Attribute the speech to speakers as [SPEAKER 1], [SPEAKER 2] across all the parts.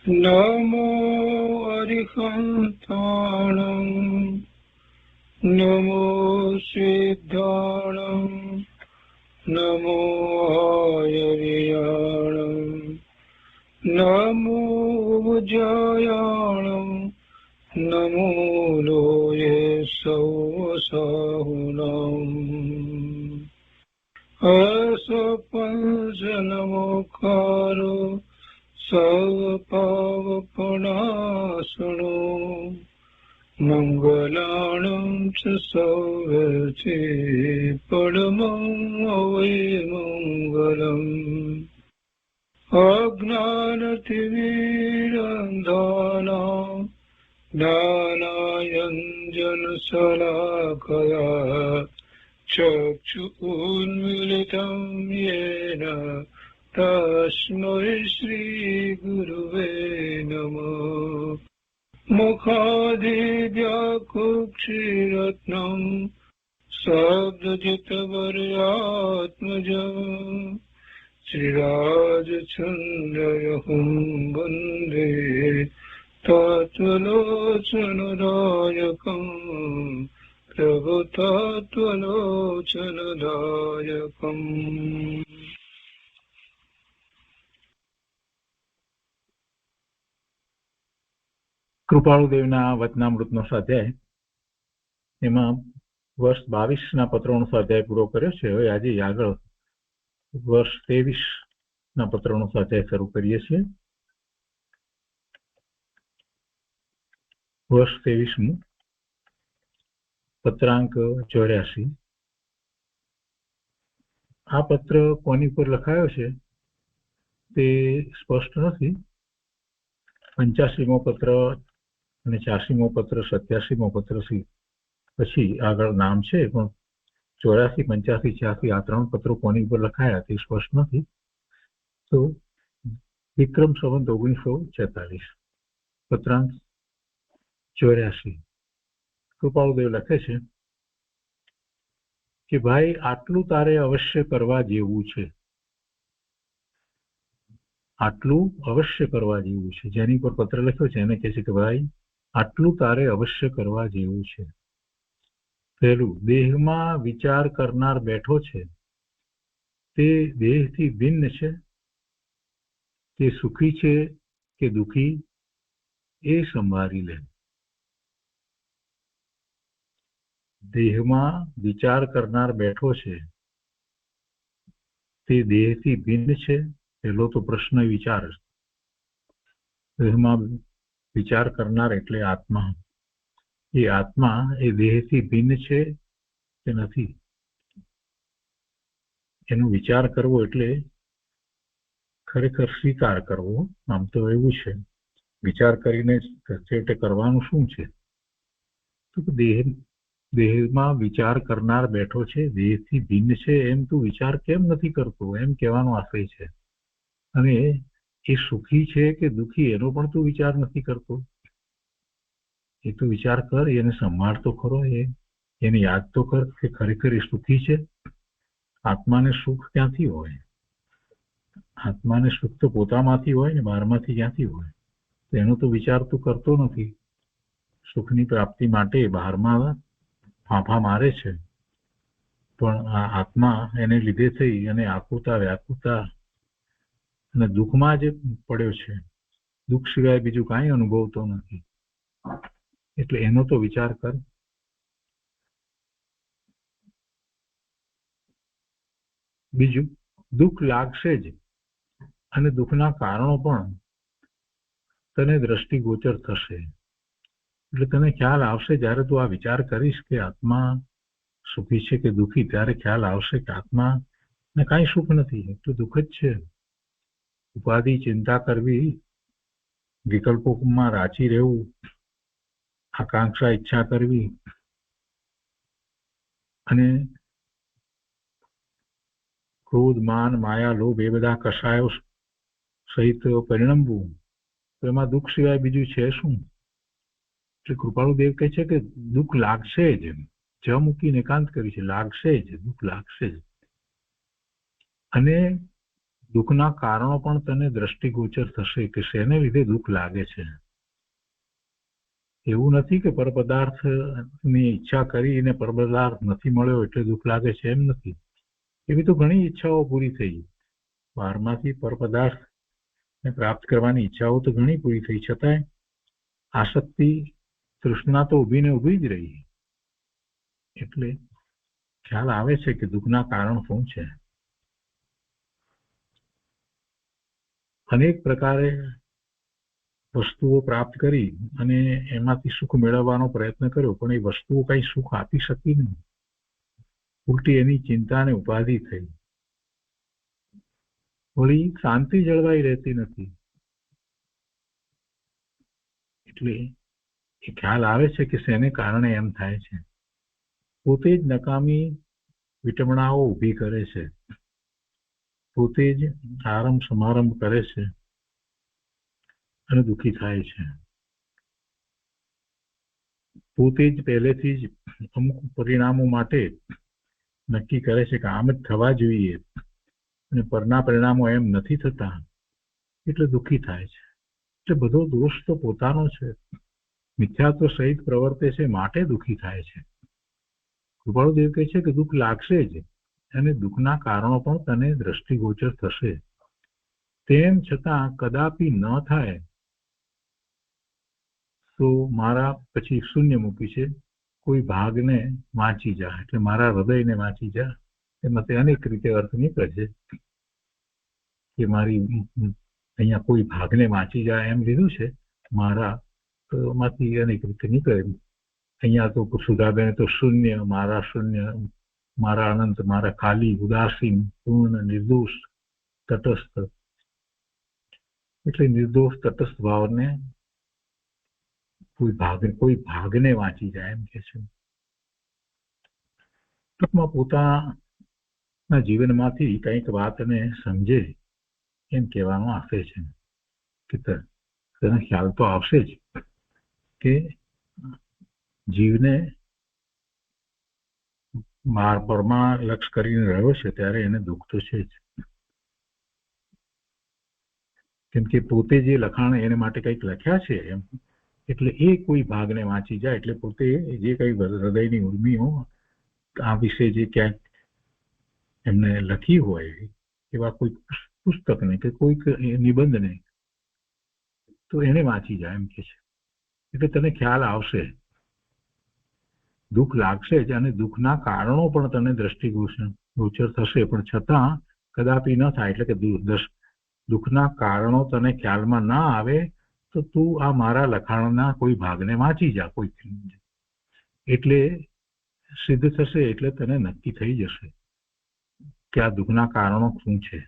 [SPEAKER 1] નમો અરિહંતાણં નમો સિદ્ધાણં નમો આયર્યાણં નમો ઉજ્જયાણં નમો લોયે સૌસાહુનાં અસપંચનમોકારો સર્વપાવપનાશનો મંગલાણં ચ સૌવર્ચે પરમં અવૈમંગલં અજ્ઞાનતિમિરંધાનાં જ્ઞાનાંજનશલાકયા ચક્ષુન્મીલિतं येन તસ્મૈ શ્રીગુરુવે નમઃ મુખાદિવ્યાકુક્ષિરત્નં શબ્દજિતવર્યાત્મજં શ્રીરાજચन्द्रयहुं વन्दે તત્વલોચનદાયકં પ્રભુતત્વલોચનદાયકં.
[SPEAKER 2] કૃપાળુદેવના વચનામૃતનો સ્વાધ્યાય, એમાં વર્ષ 22ના પત્રોનો સ્વાધ્યાય પૂરો કર્યો છે. હવે આજે આગળ વર્ષ 23ના પત્રોનો સ્વાધ્યાય શરૂ કરીએ છીએ. વર્ષ 23મું, પત્રાંક 84. આ પત્ર કોની પર લખાયો છે તે સ્પષ્ટ નથી. 85મો પત્ર અને 86મો પત્ર, 87મો પત્ર પછી આગળ નામ છે, પણ 84, 85, 86 આ 3 પત્રો કોની પર લખાયા તે સ્પષ્ટ નથી. તો વિક્રમ સંવત 1946, પત્રાંક 84. કૃપાળુદેવ લખે છે કે ભાઈ, આટલું તારે અવશ્ય કરવા જેવું છે. આટલું અવશ્ય કરવા જેવું છે. જેની પર પત્ર લખ્યો છે એને કહે છે કે ભાઈ, આટલું તારે અવશ્ય કરવા જેવું છે. પહેલું, દેહમાં વિચાર કરનાર બેઠો છે તે દેહથી ભિન્ન છે. તે સુખી છે કે દુઃખી એ સંભાળી લે. દેહમાં વિચાર કરનાર બેઠો છે તે દેહથી ભિન્ન છે. પહેલો તો પ્રશ્ન વિચાર. દેહમાં વિચાર કરનાર એટલે આત્મા. એ આત્મા એ દેહથી ભિન્ન છે કે નથી, એનો વિચાર કરવો એટલે ખરેખર સ્વીકાર કરવો. આમ તો એવું છે, વિચાર કરીને છેવટે કરવાનું શું છે? તો દેહમાં વિચાર કરનાર બેઠો છે, દેહથી ભિન્ન છે, એમ તું વિચાર કેમ નથી કરતો? એમ કહેવાનો આશય છે. અને એ સુખી છે કે દુઃખી એનો પણ તું વિચાર નથી કરતો. એ તો વિચાર કર, એને સંભાળ તો ખરો, એને યાદ તો કર કે ખરેખર એ સુખી છે. આત્માને સુખ ક્યાંથી હોય? આત્માને સુખ તો પોતામાંથી હોય ને, બહારમાંથી ક્યાંથી હોય? એનો તો વિચાર તું કરતો નથી. સુખની પ્રાપ્તિ માટે બહારમાં ફાંફા મારે છે, પણ આ આત્મા એને લીધે થઈ અને આકુતા વ્યાકુતા અને દુઃખમાં જ પડ્યો છે. દુઃખ સિવાય બીજું કાંઈ અનુભવતો નથી. એટલે એનો તો વિચાર કર. બીજું, દુઃખ લાગશે જ અને દુઃખના કારણો પણ તને દ્રષ્ટિગોચર થશે. એટલે તને ખ્યાલ આવશે, જ્યારે તું આ વિચાર કરીશ કે આત્મા સુખી છે કે દુઃખી, ત્યારે ખ્યાલ આવશે કે આત્માને કાંઈ સુખ નથી, એટલું દુઃખ જ છે. ઉપાધિ ચિંતા કરવી, વિકલ્પોમાં રાચી રહેવું, આકાંક્ષા ઈચ્છા કરવી અને ક્રોધ માન માયા લોભ એ બધા કષાયો સહિત પરિણમવું, તો એમાં દુઃખ સિવાય બીજું છે શું? એટલે કૃપાળુદેવ કહે છે કે દુઃખ લાગશે જ. જ મૂકીને એકાંત કરી છે, લાગશે જ, દુઃખ લાગશે જ. અને દુઃખના કારણો પણ તને દ્રષ્ટિગોચર થશે કે શેને લીધે દુઃખ લાગે છે. એવું નથી કે પરપદાર્થની ઈચ્છા કરીને પરપદાર્થ નથી મળ્યો એટલે દુઃખ લાગે છે, એમ નથી. એવી તો ઘણી ઈચ્છાઓ પૂરી થઈ. બહારમાંથી પરપદાર્થને પ્રાપ્ત કરવાની ઈચ્છાઓ તો ઘણી પૂરી થઈ, છતાંય આસક્તિ, તૃષ્ણા તો ઊભી ને ઊભી જ રહી. એટલે ખ્યાલ આવે છે કે દુઃખના કારણ શું છે. અનેક પ્રકારે વસ્તુઓ પ્રાપ્ત કરી અને એમાંથી સુખ મેળવવાનો પ્રયત્ન કર્યો, પણ એ વસ્તુઓ કઈ સુખ આપી શકી નહીં. ઉલટી એની ચિંતા ને ઉપાધિ થઈ. વળી શાંતિ જળવાઈ રહેતી નથી. એટલે એ ખ્યાલ આવે છે કે શેને કારણે એમ થાય છે. પોતે જ નકામી વિટમણાઓ ઊભી કરે છે, પોતે જ આરંભ સમારંભ કરે છે અને દુઃખી થાય છે. પોતે જ પહેલેથી જ અમુક પરિણામો માટે નક્કી કરે છે કે આમ જ થવા જોઈએ અને પરના પરિણામો એમ નથી થતા એટલે દુઃખી થાય છે. એટલે બધો દોષ તો પોતાનો છે. મિથ્યાત્વ સહિત પ્રવર્તે છે માટે દુઃખી થાય છે. કૃપાળુદેવ કહે છે કે દુઃખ લાગશે જ અને દુઃખના કારણો પણ તને દ્રષ્ટિગોચર થશે. તેમ છતાં કદાપી ન થાય તો મારા પછી શૂન્ય મૂકી છે, કોઈ ભાગને વાંચી જા, એટલે મારા હૃદયને વાંચી જા. એમાં તે અનેક રીતે અર્થ નીકળે છે કે મારી અહીંયા કોઈ ભાગને વાંચી જાય એમ લીધું છે. મારા માંથી અનેક રીતે નીકળે. અહીંયા તો સુધાબેન તો શૂન્ય, મારા અનંત, મારા ખાલી, ઉદાસીન, પૂર્ણ, નિર્દોષ, તટસ્થ. એટલે નિર્દોષ તટસ્થ ભાવને કોઈ ભાગને વાંચી જાય એમ કે છે. ટૂંકમાં પોતાના જીવનમાંથી કંઈક વાતને સમજે એમ કહેવાનો આશય છે કે તને ખ્યાલ તો આવશે જ કે જીવને પરમાં લક્ષ કરીને રહ્યો છે ત્યારે એને દુઃખ તો છે જ. કેમ કે પોતે જે લખાણ એને માટે કંઈક લખ્યા છે એમ, એટલે એ કોઈ ભાગને વાંચી જાય એટલે પોતે જે કઈ હૃદયની ઉર્મિઓ આ વિશે જે ક્યાંક એમને લખી હોય એવા કોઈ પુસ્તકને કે કોઈક નિબંધને તો એને વાંચી જાય એમ કે છે. એટલે તને ખ્યાલ આવશે, દુઃખ લાગશે જ અને દુઃખના કારણો પણ તને દ્રષ્ટિગોચર થશે, પણ છતાં કદાપી ન થાય. એટલે કે દુઃખના કારણો તને ખ્યાલમાં ના આવે તો તું આ મારા લખાણના કોઈ ભાગને વાંચી જા, કોઈ એટલે સિદ્ધ થશે. એટલે તને નક્કી થઈ જશે કે આ દુઃખના કારણો શું છે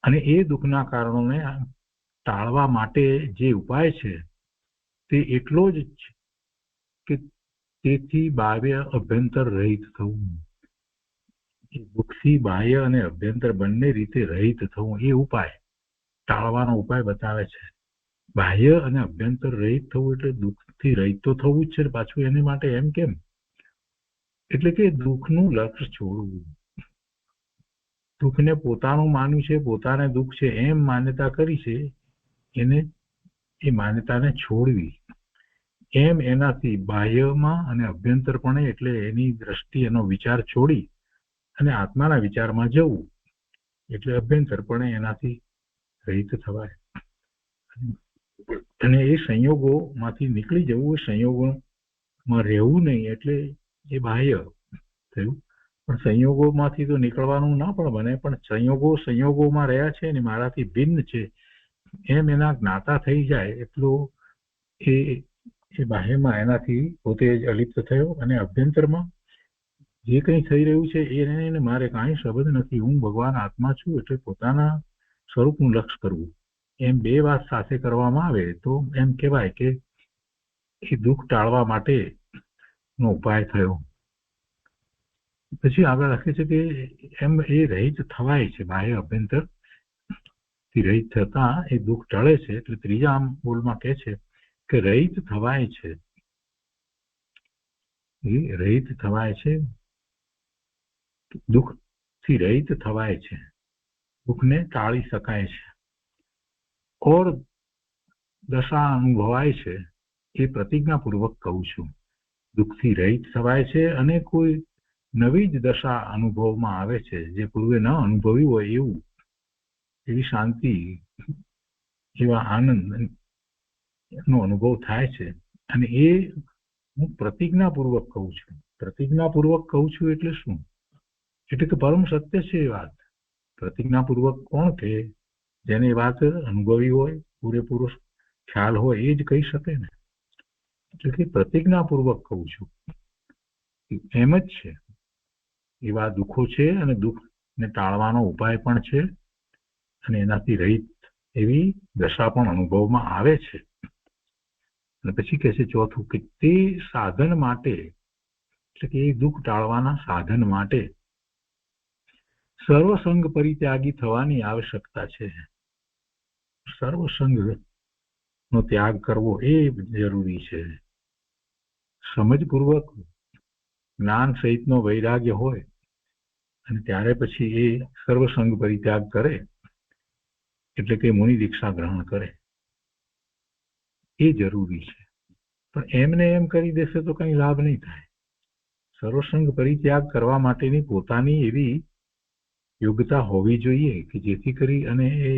[SPEAKER 2] અને એ દુઃખના કારણોને ટાળવા માટે જે ઉપાય છે તે એટલો જ કે તેથી બાહ્ય અભ્યંતર રહિત થવું. દુઃખથી બાહ્ય અને અભ્યંતર બંને રીતે રહિત થવું એ ઉપાય, ટાળવાનો ઉપાય બતાવે છે. બાહ્ય અને અભ્યંતર રહિત થવું એટલે દુઃખથી રહિત તો થવું જ છે. પાછું એની માટે એમ કેમ? એટલે કે દુઃખનું લક્ષ્ય છોડવું. દુઃખને પોતાનું માન્યું છે, પોતાને દુઃખ છે એમ માન્યતા કરી છે, એને એ માન્યતાને છોડવી. એમ એનાથી બાહ્યમાં અને અભ્યંતરપણે એટલે એની દ્રષ્ટિ, એનો વિચાર છોડી અને આત્માના વિચારમાં જવું એટલે અભ્યંતરપણે એનાથી રહિત થવાય. અને એ સંયોગોમાંથી નીકળી જવું, એ સંયોગોમાં રહેવું નહીં એટલે એ બાહ્ય થયું. પણ સંયોગોમાંથી તો નીકળવાનું ના પણ બને, પણ સંયોગોમાં રહ્યા છે ને મારાથી ભિન્ન છે એમ એના જ્ઞાતા થઈ જાય એટલો એ બાહ્યમાં એનાથી પોતે જ અલિપ્ત થયો અને અભ્યંતરમાં જે કંઈ થઈ રહ્યું છે એને મારે કાંઈ સંબંધ નથી, હું ભગવાન આત્મા છું એટલે પોતાના સ્વરૂપનું લક્ષ કરવું. એમ બે વાત સાથે કરવામાં આવે તો એમ કહેવાય કે એ દુઃખ ટાળવા માટેનો ઉપાય થયો. પછી આગળ લખે છે કે એમ એ રહિત થવાય છે, બાહ્ય અભ્યંતર થી રહિત થતા એ દુઃખ ટળે છે. એટલે ત્રીજા બોલમાં કહે છે કે રહિત થવાય છે, એ રહિત થવાય છે, દુઃખથી રહિત થવાય છે. દુઃખને ટાળી શકાય છે ઓર દશા અનુભવાય છે એ પ્રતિજ્ઞાપૂર્વક કહું છું. દુઃખથી રહિત થવાય છે અને કોઈ નવી જ દશા અનુભવમાં આવે છે જે પૂર્વે ન અનુભવી હોય એવું, એવી શાંતિ, એવા આનંદ નો અનુભવ થાય છે. અને એ હું પ્રતિજ્ઞાપૂર્વક કહું છું. પ્રતિજ્ઞાપૂર્વક કહું છું એટલે શું? એટલે કે પરમ સત્ય છે એ વાત. પ્રતિજ્ઞાપૂર્વક કોણ કે જેને એ વાત અનુભવી હોય, પૂરેપૂરો ખ્યાલ હોય એ જ કહી શકે ને. એટલે કે પ્રતિજ્ઞાપૂર્વક કહું છું એમ જ છે. એવા દુઃખો છે અને દુઃખને ટાળવાનો ઉપાય પણ છે અને એનાથી રહિત એવી દશા પણ અનુભવમાં આવે છે. અને પછી કહે છે ચોથું કે તે સાધન માટે, એટલે કે એ દુઃખ ટાળવાના સાધન માટે સર્વસંગ પરિત્યાગી થવાની આવશ્યકતા છે. સર્વસંગ નો ત્યાગ કરવો એ જરૂરી છે. સમજપૂર્વક જ્ઞાન સહિતનો વૈરાગ્ય હોય અને ત્યારે પછી એ સર્વસંગ પરિત્યાગ કરે, એટલે કે મુનિ દીક્ષા ગ્રહણ કરે, એ જરૂરી છે. પણ એમને એમ કરી દેશે તો કઈ લાભ નહીં થાય. સર્વસંગ પરિત્યાગ કરવા માટેની પોતાની એવી યોગ્યતા હોવી જોઈએ કે જેથી કરી અને એ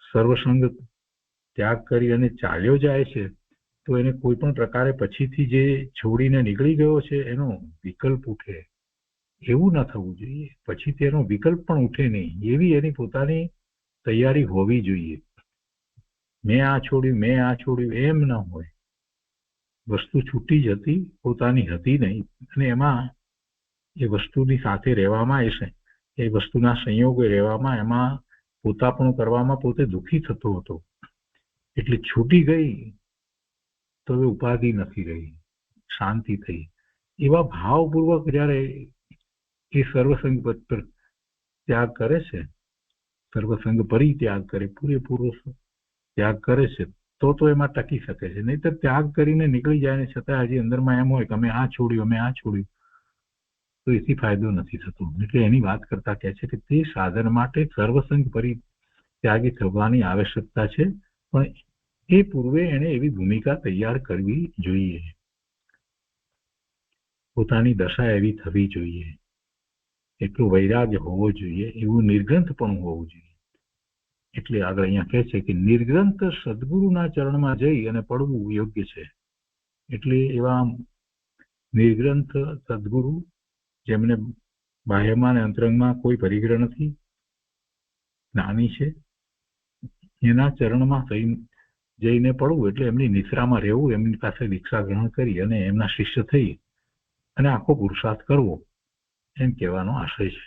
[SPEAKER 2] સર્વસંગ ત્યાગ કરી અને ચાલ્યો જાય છે તો એને કોઈ પણ પ્રકારે પછીથી જે છોડીને નીકળી ગયો છે એનો વિકલ્પ ઉઠે, એવું ન થવું જોઈએ. પછી તેનો વિકલ્પ પણ ઉઠે નહીં એવી એની પોતાની તૈયારી હોવી જોઈએ. મેં આ છોડ્યું એમ ન હોય. વસ્તુ છૂટી જ હતી, પોતાની હતી નહીં, અને એમાં એ વસ્તુની સાથે રહેવામાં, એ વસ્તુના સંયોગે રહેવામાં, એમાં પોતાપણું કરવામાં પોતે દુઃખી થતો હતો. એટલે છૂટી ગઈ તો હવે ઉપાધિ નથી રહી, શાંતિ થઈ. એવા ભાવપૂર્વક જયારે એ સર્વસંગ પર ત્યાગ કરે છે, સર્વસંગ પરિત્યાગ કરે, પૂરેપૂરો ત્યાગ કરે છે, તો એમાં ટકી શકે છે. નહીતર ત્યાગ કરીને નીકળી જાય ને છતાં હજી અંદરમાં એમ હોય કે અમે આ છોડ્યું, તો એથી ફાયદો નથી થતો. એટલે એની વાત કરતા કહે છે કે તે સાધન માટે સર્વસંગ પરિત્યાગી થવાની આવશ્યકતા છે, પણ એ પૂર્વે એને એવી ભૂમિકા તૈયાર કરવી જોઈએ, પોતાની દશા એવી થવી જોઈએ, એટલું વૈરાગ્ય હોવો જોઈએ, એવું નિર્ગ્રંથ પણ હોવું જોઈએ. એટલે આગળ અહીંયા કહે છે કે નિર્ગ્રંથ સદગુરુના ચરણમાં જઈ અને પડવું યોગ્ય છે. એટલે એવા નિર્ગ્રંથ સદગુરુ જેમને બાહ્યમાં અને અંતરંગમાં કોઈ પરિગ્રહ નથી, જ્ઞાની છે, એના ચરણમાં જઈને પડવું એટલે એમની નિશ્રામાં રહેવું, એમની પાસે દીક્ષા ગ્રહણ કરી અને એમના શિષ્ય થઈ અને આખો પુરુષાર્થ કરવો, એમ કહેવાનો આશય છે.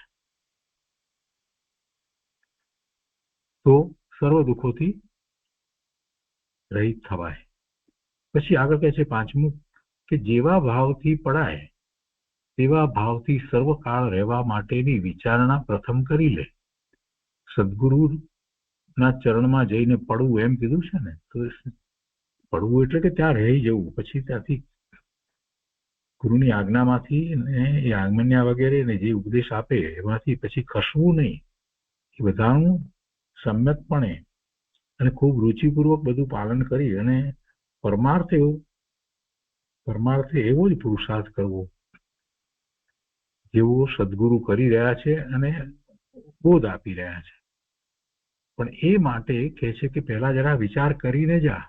[SPEAKER 2] તો સર્વ દુઃખોથી રહિત થવાય. પછી આગળ કહે છે પાંચમું કે જેવા ભાવથી પડાય તેવા ભાવથી સર્વકાળ રહેવા માટેની વિચારણા પ્રથમ કરી લે. સદગુરુના ચરણમાં જઈને પડવું એમ કીધું છે ને, તો પડવું એટલે કે ત્યાં રહી જવું, પછી ત્યાંથી ગુરુની આજ્ઞામાંથી એ આજ્ઞા વગેરે ને જે ઉપદેશ આપે એમાંથી પછી ખસવું નહીં. એ બધાનું સમ્યકપણે અને ખૂબ રુચિપૂર્વક બધું પાલન કરી અને પરમાર્થે એવો જ પુરુષાર્થ કરવો જેવો સદગુરુ કરી રહ્યા છે અને બોધ આપી રહ્યા છે. પણ એ માટે કહે છે કે પહેલા જરા વિચાર કરીને જા.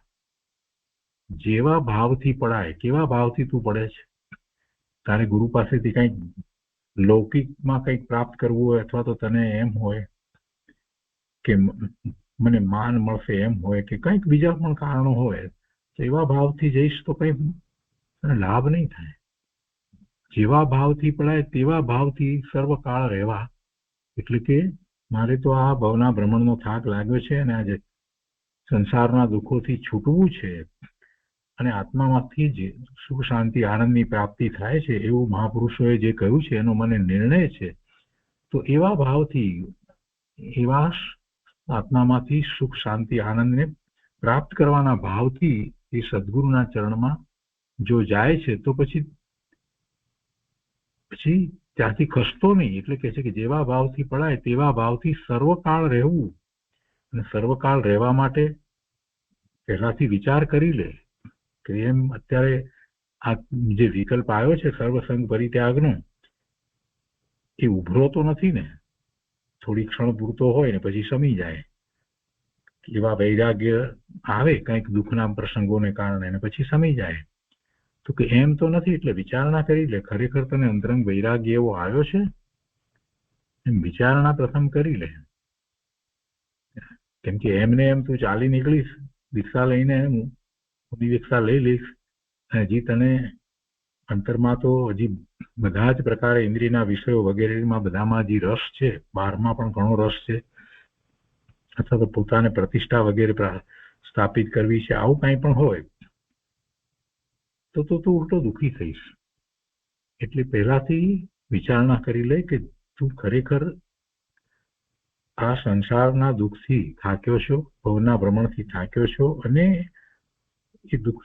[SPEAKER 2] જેવા ભાવથી પડાય, કેવા ભાવથી તું પડે છે? તારે ગુરુ પાસેથી કંઈક લૌકિકમાં કંઈક પ્રાપ્ત કરવું હોય, અથવા તો તને એમ હોય કે મને માન મળશે એમ હોય, કે કંઈક બીજા પણ કારણો હોય, તો એવા ભાવથી જઈશ તો કંઈ તને લાભ નહીં થાય. જેવા ભાવથી પડાય તેવા ભાવથી સર્વકાળ રહેવા, એટલે કે મારે તો આ ભવના ભ્રમણનો થાક લાગ્યો છે અને આજે સંસારના દુઃખોથી છૂટવું છે અને આત્મામાંથી જ સુખ શાંતિ આનંદની પ્રાપ્તિ થાય છે એવું મહાપુરુષોએ જે કહ્યું છે એનો મને નિર્ણય છે. તો એવા ભાવથી, એવા આત્મામાંથી સુખ શાંતિ આનંદને પ્રાપ્ત કરવાના ભાવથી એ સદગુરુના ચરણમાં જો જાય છે તો પછી ત્યાંથી ખસતો નહીં. એટલે કે છે કે જેવા ભાવથી પડાય તેવા ભાવથી સર્વકાળ રહેવું. અને સર્વકાળ રહેવા માટે પહેલાથી વિચાર કરી લે કે એમ અત્યારે આ જે વિકલ્પ આવ્યો છે સર્વસંગ પરિત્યાગનો, એ ઉભરો તો નથી ને, થોડી ક્ષણ પૂરતો હોય ને પછી શમી જાય. એવા વૈરાગ્ય આવે કંઈક દુઃખના પ્રસંગોને કારણે ને પછી શમી જાય. તો કે એમ તો નથી. એટલે વિચારણા કરી લે, ખરેખર તને અંતરંગ વૈરાગ્ય એવો આવ્યો છે? એમ વિચારણા પ્રથમ કરી લે. કેમ કે એમને એમ તું ચાલી નીકળીશ દીક્ષા લઈને, દીક્ષા લઈ લઈશ, હજી તને અંતરમાં તો હજી બધા જ પ્રકારે ઇન્દ્રિયના વિષયો વગેરેમાં બધામાં હજી રસ છે, બહારમાં પણ ઘણો રસ છે, અથવા તો પોતાને પ્રતિષ્ઠા વગેરે સ્થાપિત કરવી છે, આવું કંઈ પણ હોય તો તું ઉલટો દુઃખી થઈશ. એટલે પહેલાથી વિચારણા કરી લે કે તું ખરેખર આ સંસારના દુઃખથી થાક્યો છો, ભવના ભ્રમણથી થાક્યો છો, અને એ દુઃખ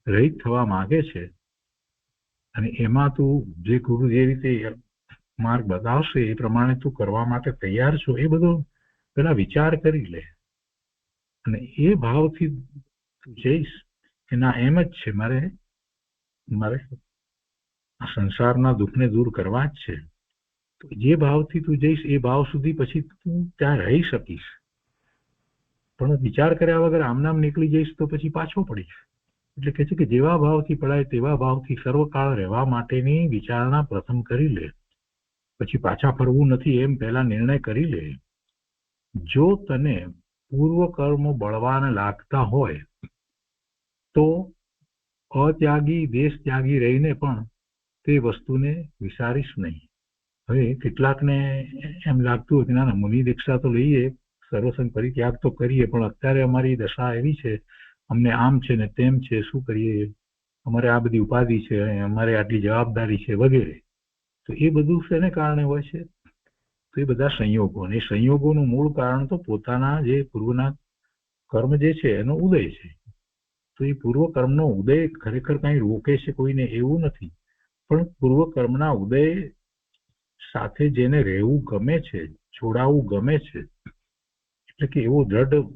[SPEAKER 2] રહિત થવા માંગે છે. અને એમાં તું જે ગુરુ જે રીતે માર્ગ બતાવશે એ પ્રમાણે તું કરવા માટે તૈયાર છો, એ બધો પેલા વિચાર કરી લે. અને એ ભાવથી તું જઈશ કે ના એમ જ છે, મારે આ સંસારના દુઃખને દૂર કરવા જ છે. તો જે ભાવથી તું જઈશ એ ભાવ સુધી પછી તું ત્યાં રહી શકીશ. પણ વિચાર કર્યા વગર આમનામ નીકળી જઈશ તો પછી પાછો પડીશ. એટલે કે છે કે જેવા ભાવથી પડાય તેવા ભાવથી સર્વકાળ રહેવા માટેની વિચારણા પ્રથમ કરી લે. પછી પાછા ફરવું નથી એમ પહેલા નિર્ણય કરી લે. જો તને પૂર્વ કર્મ બળવાન લાગતા હોય તો અત્યાગી દેશ ત્યાગી રહીને પણ તે વસ્તુને વિચારીશ નહીં. હવે કેટલાકને એમ લાગતું હોય કે ના મુનિ દીક્ષા તો લઈએ, સર્વસંગ પરિત્યાગ તો કરીએ, પણ અત્યારે અમારી દશા એવી છે, અમને આમ છે ને તેમ છે, શું કરીએ, અમારે આ બધી ઉપાધિ છે, અમારે આટલી જવાબદારી છે વગેરે. તો એ બધું શેને કારણે હોય છે? તો એ બધા સંયોગો. અને સંયોગોનું મૂળ કારણ તો પોતાના જે પૂર્વના કર્મ જે છે એનો ઉદય છે. તો એ પૂર્વ કર્મનો ઉદય ખરેખર કઈ રોકે છે કોઈને એવું નથી, પણ પૂર્વ કર્મના ઉદય સાથે જેને રહેવું ગમે છે, જોડાવું ગમે છે, એટલે કે એવો દ્રઢ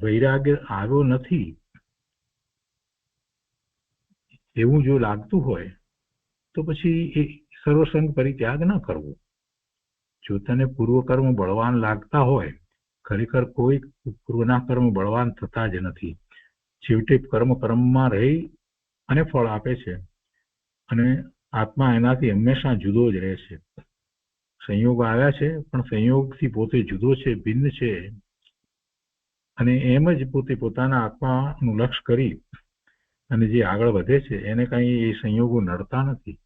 [SPEAKER 2] વૈરાગ્ય આવ્યો નથી એવું જો લાગતું હોય તો પછી એ સર્વસંગ પરિત્યાગ ન કરવો. જો તને પૂર્વકર્મ બળવાન લાગતા હોય, ખરેખર કોઈ પૂર્વના કર્મ બળવાન થતા જ નથી. છેવટે કર્મમાં રહી અને ફળ આપે છે, અને આત્મા એનાથી હંમેશા જુદો જ રહે છે. સંયોગ આવ્યા છે પણ સંયોગથી પોતે જુદો છે, ભિન્ન છે, અને એમ જ પોતે પોતાના આત્માનું લક્ષ્ય કરી અને જે આગળ વધે છે એને કઈ એ સંયોગો નડતા નથી.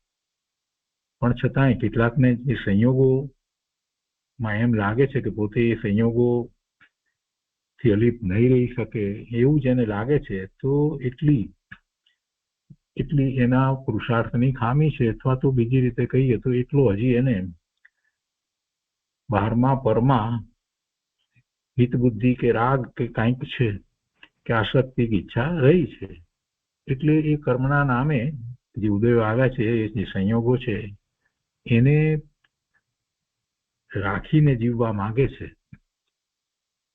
[SPEAKER 2] પણ છતાંય કેટલાકને એ સંયોગોમાં એમ લાગે છે કે પોતે એ સંયોગોથી અલિપ નહીં રહી શકે એવું જેને લાગે છે, તો એટલી એના પુરુષાર્થની ખામી છે, અથવા તો બીજી રીતે કહીએ તો એટલો હજી એને બહારમાં પરમાં હિત બુદ્ધિ કે રાગ કે કંઈક છે કે આસક્તિ કે ઈચ્છા રહી છે. એટલે એ કર્મના નામે જે ઉદયો આવ્યા છે, જે સંયોગો છે, એને રાખીને જીવવા માંગે છે.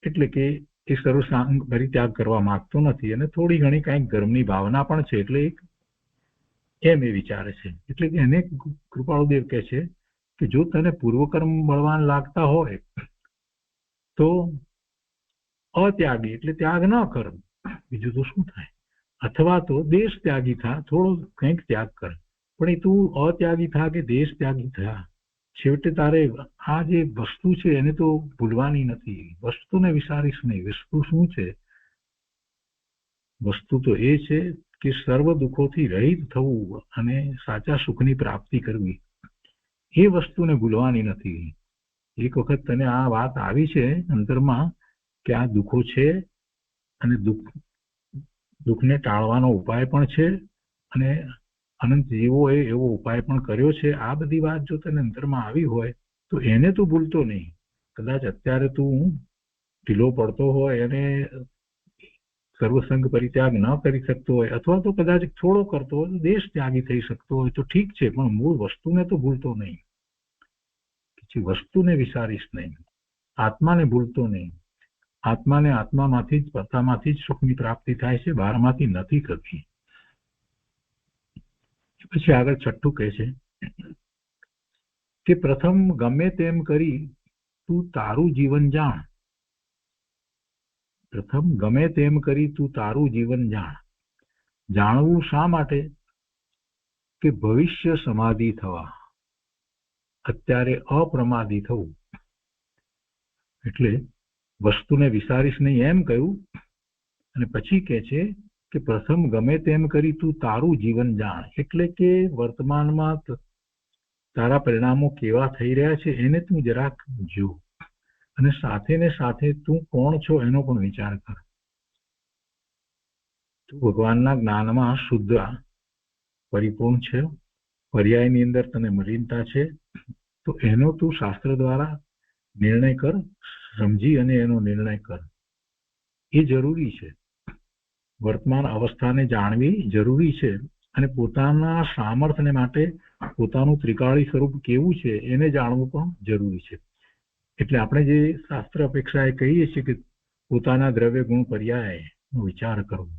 [SPEAKER 2] એટલે કે એ સર્વસંગ પરિત્યાગ કરવા માંગતો નથી, અને થોડી ઘણી કંઈક ધર્મની ભાવના પણ છે, એટલે એમ એ વિચારે છે. એટલે કે એને કૃપાળુદેવ કહે છે કે જો તને પૂર્વકર્મ બળવાન લાગતા હોય તો અત્યાગી એટલે ત્યાગ ન કર, બીજું તો શું થાય, અથવા તો દેશ ત્યાગી થા, થોડો કંઈક ત્યાગ કર, પણ એ તું અત્યાગી થા કે દેશ ત્યાગી થા, છેવટે તારે આ જે વસ્તુ છે એને તો ભૂલવાની નથી. વસ્તુને વિચારીશ નહીં. વસ્તુ શું છે? વસ્તુ તો એ છે કે સર્વ દુઃખોથી રહિત થવું અને સાચા સુખની પ્રાપ્તિ કરવી. એ વસ્તુને ભૂલવાની નથી. એક વખત તને આ વાત આવી છે અંતરમાં કે આ દુઃખો છે, અને દુઃખને ટાળવાનો ઉપાય પણ છે, અને અનંત જીવો એવો ઉપાય પણ કર્યો છે. આ બધી વાત જો તને અંતરમાં આવી હોય તો એને તું ભૂલતો નહીં. કદાચ અત્યારે તું ઢીલો પડતો હોય અને સર્વસંગ પરિત્યાગ ન કરી શકતો હોય અથવા તો કદાચ થોડો કરતો હોય તો દેશ ત્યાગી થઈ શકતો હોય તો ઠીક છે, પણ મૂળ વસ્તુને તો ભૂલતો નહીં. પછી વસ્તુને વિસારીશ નહીં, આત્માને ભૂલતો નહીં. આત્માને આત્મામાંથી જ પોતામાંથી જ સુખની પ્રાપ્તિ થાય છે, બહારમાંથી નથી થતી. પછી આગળ છઠ્ઠું કહે છે કે પ્રથમ ગમે તેમ કરી તું તારું જીવન જાણ. પ્રથમ ગમે તેમ કરી તું તારું જીવન જાણ. જાણવું શા માટે? કે ભવિષ્ય સમાધિ થવા, અત્યારે અપ્રમાદી થવું. એટલે વસ્તુને વિસારીશ નહીં એમ કહ્યું, અને પછી કહે છે કે પ્રથમ ગમે તેમ કરી તું તારું જીવન જાણ. એટલે કે વર્તમાનમાં તારા પરિણામો કેવા થઈ રહ્યા છે એને તું જરાક જો, અને સાથે ને સાથે તું કોણ છો એનો પણ વિચાર કર. તું ભગવાનના જ્ઞાનમાં શુદ્ધ પરિપૂર્ણ છે, પર્યાયની અંદર તને મલિનતા છે, તો એનો તું શાસ્ત્ર દ્વારા નિર્ણય કર, સમજી અને એનો નિર્ણય કર. એ જરૂરી છે. વર્તમાન અવસ્થાને જાણવી જરૂરી છે, અને પોતાના સામર્થ્યને માટે પોતાનું ત્રિકાળી સ્વરૂપ કેવું છે એને જાણવું પણ જરૂરી છે. એટલે આપણે જે શાસ્ત્ર અપેક્ષાએ કહીએ છીએ કે પોતાના દ્રવ્ય ગુણ પર્યાયનો વિચાર કરવો,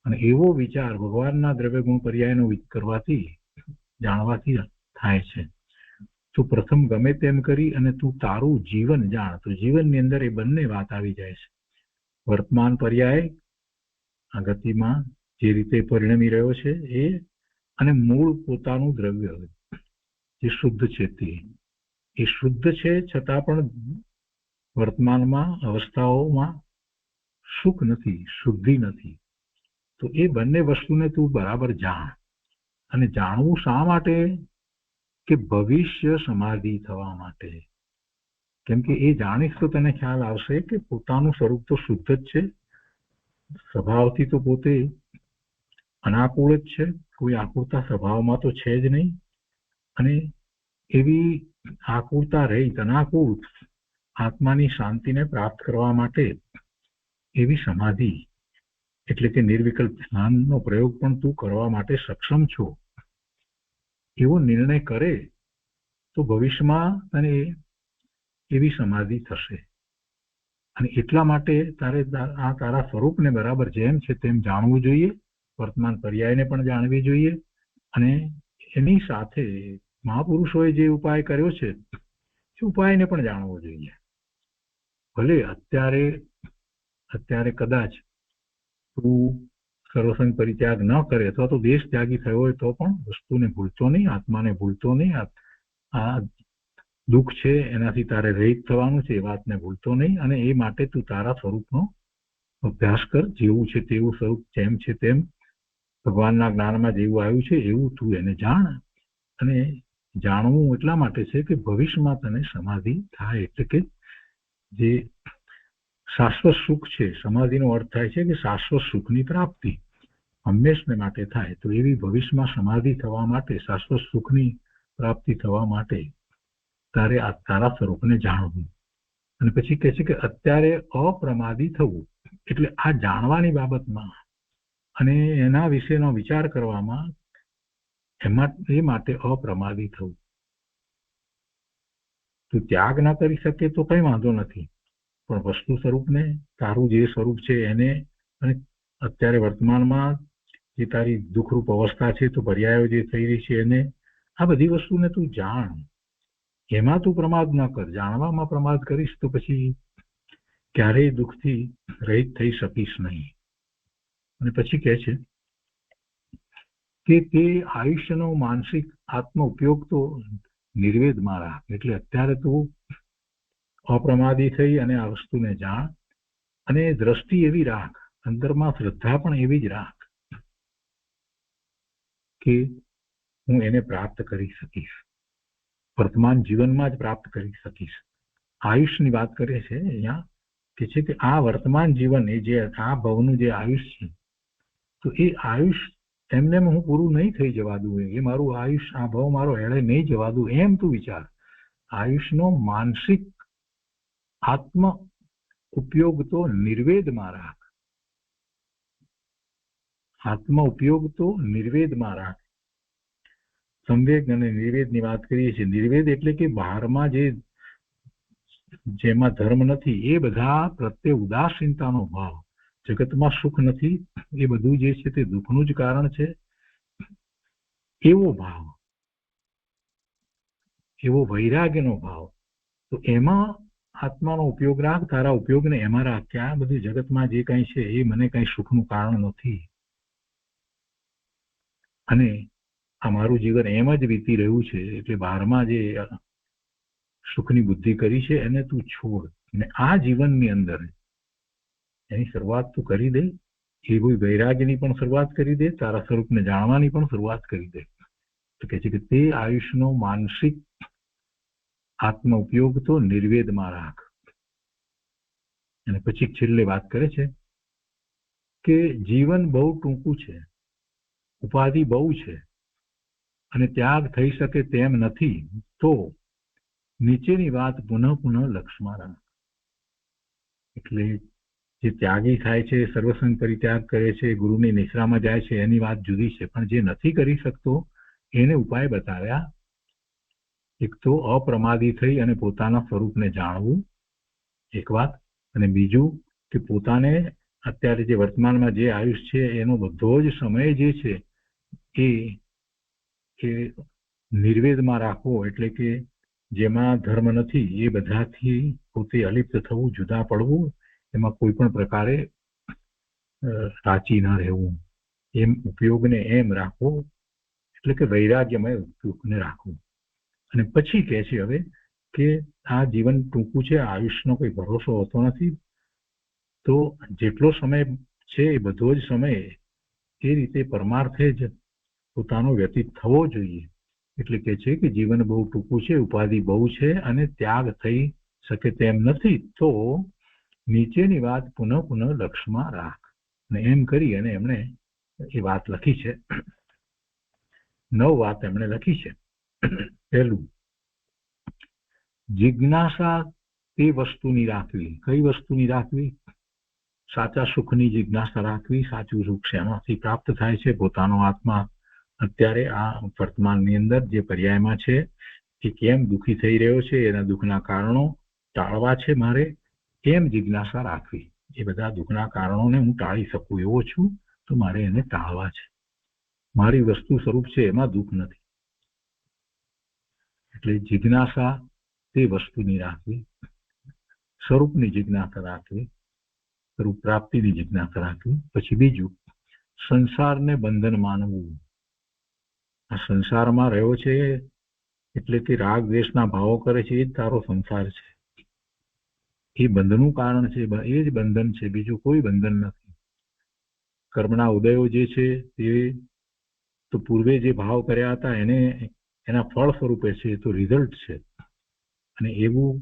[SPEAKER 2] અને એવો વિચાર ભગવાનના દ્રવ્ય ગુણ પર્યાયનો કરવાથી જાણવાથી થાય છે. તો પ્રથમ ગમે તેમ કરી અને તું તારું જીવન જાણ. તો જીવનની અંદર એ બંને વાત આવી જાય છે. વર્તમાન પર્યાય આ ગતિમાં જે રીતે પરિણમી રહ્યો છે એ, અને મૂળ પોતાનું દ્રવ્ય જે શુદ્ધ છે તે એ શુદ્ધ છે, છતાં પણ વર્તમાનમાં અવસ્થાઓમાં સુખ નથી, શુદ્ધિ નથી. તો એ બંને વસ્તુને તું બરાબર જાણ. અને જાણવું શા માટે? કે ભવિષ્ય સમાધિ થવા માટે. કેમ કે એ જાણીશ તો તને ખ્યાલ આવશે કે પોતાનું સ્વરૂપ તો શુદ્ધ જ છે, સ્વભાવથી તો પોતે અનાકૂળ જ છે, કોઈ આકુળતા સ્વભાવમાં તો છે જ નહીં. અને એવી આકુળતા રહિત અનાકૂળ આત્માની શાંતિને પ્રાપ્ત કરવા માટે એવી સમાધિ એટલે કે નિર્વિકલ્પ ધ્યાનનો પ્રયોગ પણ તું કરવા માટે સક્ષમ છો, એવો નિર્ણય કરે તો ભવિષ્યમાં તને એવી સમાધિ થશે. અને એટલા માટે તારે આ તારા સ્વરૂપને બરાબર જેમ છે તેમ જાણવું જોઈએ, વર્તમાન પર્યાયને પણ જાણવી જોઈએ, અને એની સાથે મહાપુરુષોએ જે ઉપાય કર્યો છે એ ઉપાયને પણ જાણવો જોઈએ. ભલે અત્યારે કદાચ તું સર્વસંગ પરિત્યાગ ન કરે અથવા તો દેશ ત્યાગી થયો હોય તો પણ વસ્તુને ભૂલતો નહીં, આત્માને ભૂલતો નહીં. આ દુઃખ છે એનાથી તારે રહિત થવાનું છે, એ વાતને ભૂલતો નહીં. અને એ માટે તું તારા સ્વરૂપનો અભ્યાસ કર, જેવું છે તેવું સ્વરૂપ જેમ છે તેમ ભગવાનના જ્ઞાનમાં જેવું આવ્યું છે એવું તું એને જાણ. અને જાણવું એટલા માટે છે કે ભવિષ્યમાં તને સમાધિ થાય, એટલે કે જે શાશ્વત સુખ છે, સમાધિનો અર્થ થાય છે કે શાશ્વત સુખની પ્રાપ્તિ હંમેશને માટે થાય. તો એવી ભવિષ્યમાં સમાધિ થવા માટે, શાશ્વત સુખની પ્રાપ્તિ થવા માટે તારે આ તારા સ્વરૂપને જાણવું. અને પછી કહે છે કે અત્યારે અપ્રમાદી થવું. એટલે આ જાણવાની બાબતમાં અને એના વિશેનો વિચાર કરવામાં એ માટે અપ્રમાદી થવું. તું ત્યાગ ના કરી શકે તો કઈ વાંધો નથી, પણ વસ્તુ સ્વરૂપને, તારું જે સ્વરૂપ છે એને, અને અત્યારે વર્તમાનમાં જે તારી દુઃખરૂપ અવસ્થા છે તો પર્યાયો જે થઈ રહી છે એને, આ બધી વસ્તુને તું જાણ. એમાં તું પ્રમાદ ન કર. જાણવામાં પ્રમાદ કરીશ તો પછી ક્યારેય દુઃખથી રહિત થઈ શકીશ નહીં. અને પછી કહે છે કે તે આયુષ્યનો માનસિક આત્મ ઉપયોગ તો નિર્વેદમાં રાખ. એટલે અત્યારે તું અપ્રમાદી થઈ અને આ વસ્તુને જાણ, અને દ્રષ્ટિ એવી રાખ, અંતરમાં શ્રદ્ધા પણ એવી જ રાખ કે હું એને પ્રાપ્ત કરી શકીશ, વર્તમાન જીવનમાં જ પ્રાપ્ત કરી શકીશ. આયુષ્યની વાત કરે છે અહીંયા, કે છે કે આ વર્તમાન જીવન એ જે આ ભવનું જે આયુષ છે, તો એ આયુષ એમને હું પૂરું નહીં થઈ જવા દઉં, એ મારું આયુષ, આ ભવ મારો હેળે નહીં જવા દઉં, એમ તું વિચાર. આયુષનો માનસિક આત્મ ઉપયોગ તો નિર્વેદમાં રાખ. આત્મ ઉપયોગ તો નિર્વેદમાં રાખ. સંવેગ અને નિર્વેદની વાત કરીએ છીએ. નિર્વેદ એટલે કે બહારમાં જેમાં ધર્મ નથી એ બધા પ્રત્યે ઉદાસીનતાનો ભાવ. જગતમાં સુખ નથી એ બધું જે છે તે દુઃખનું જ કારણ છે એવો ભાવ, એવો વૈરાગ્યનો ભાવ. તો એમાં આત્માનો ઉપયોગ રાખ, તારા ઉપયોગને એમાં રાખ કે આ બધું જગતમાં જે કંઈ છે એ મને કંઈ સુખનું કારણ નથી અને આ મારું જીવન એમ જ વીતી રહ્યું છે. એટલે બહારમાં જે સુખની બુદ્ધિ કરી છે એને તું છોડ અને આ જીવનની અંદર એની શરૂઆત તું કરી દે. એવી વૈરાગ્યની પણ શરૂઆત કરી દે, તારા સ્વરૂપને જાણવાની પણ શરૂઆત કરી દે. તો કહે છે કે તે આયુષ્યનો માનસિક આત્મ ઉપયોગ તો નિર્વેદમાં રાખ. અને પછી છેલ્લે વાત કરે છે કે જીવન બહુ ટૂંકું છે, ઉપાધિ બહુ છે અને ત્યાગ થઈ શકે તેમ નથી, તો નીચેની વાત પુનઃ પુનઃ લક્ષમાં રાખ. એટલે જે ત્યાગી થાય છે, સર્વસંગ પરિત્યાગ કરે છે, ગુરુની નિશ્રામાં જાય છે એની વાત જુદી છે, પણ જે નથી કરી શકતો એને ઉપાય બતાવ્યા. એક તો અપ્રમાદી થઈ અને પોતાના સ્વરૂપને જાણવું એક વાત, અને બીજું કે પોતાને અત્યારે જે વર્તમાનમાં જે આયુષ છે એનો બધો જ સમય જે છે એ નિર્વેદમાં રાખવો. એટલે કે જેમાં ધર્મ નથી એ બધાથી પોતે અલિપ્ત થવું, જુદા પડવું, એમાં કોઈ પણ પ્રકારે રાચી ન રહેવું, એમ ઉપયોગને એમ રાખવો. એટલે કે વૈરાગ્યમય ઉપયોગને રાખવું. અને પછી કહે છે હવે કે આ જીવન ટૂંકું છે, આયુષ્યનો કોઈ ભરોસો હોતો નથી, તો જેટલો સમય છે એ બધો જ સમય એ રીતે પરમાર્થે જ પોતાનો વ્યતીત થવો જોઈએ. એટલે કે છે કે જીવન બહુ ટૂંકું છે, ઉપાધિ બહુ છે અને ત્યાગ થઈ શકે તેમ નથી, તો નીચેની વાત પુનઃ પુનઃ લક્ષમાં રાખ. અને એમ કરી અને એમણે એ વાત લખી છે. 9 વાત એમણે લખી છે. પહેલું, જિજ્ઞાસા તે વસ્તુની રાખવી. કઈ વસ્તુની રાખવી? સાચા સુખની જિજ્ઞાસા રાખવી. સાચું સુખ શેમાંથી પ્રાપ્ત થાય છે? પોતાનો આત્મા અત્યારે આ વર્તમાનની અંદર જે પર્યાયમાં છે એ કેમ દુઃખી થઈ રહ્યો છે, એના દુઃખના કારણો ટાળવા છે મારે, એમ જિજ્ઞાસા રાખવી. એ બધા દુઃખના કારણોને હું ટાળી શકું એવો છું, તો મારે એને ટાળવા છે. મારી વસ્તુ સ્વરૂપ છે એમાં દુઃખ નથી. એટલે જિજ્ઞાસા તે વસ્તુની રાખવી, સ્વરૂપની જિજ્ઞાસા રાખવી, સ્વરૂપ પ્રાપ્તિની જિજ્ઞાસા રાખવી. પછી બીજું, સંસારને બંધન માનવું. આ સંસારમાં રહ્યો છે એટલે કે રાગ દ્વેષના ભાવો કરે છે, એ જ તારો સંસાર છે, એ બંધનું કારણ છે, એ જ બંધન છે, બીજું કોઈ બંધન નથી. કર્મના ઉદયો જે છે તે તો પૂર્વે જે ભાવ કર્યા હતા એના ફળ સ્વરૂપે છે, તો રિઝલ્ટ છે. અને એવું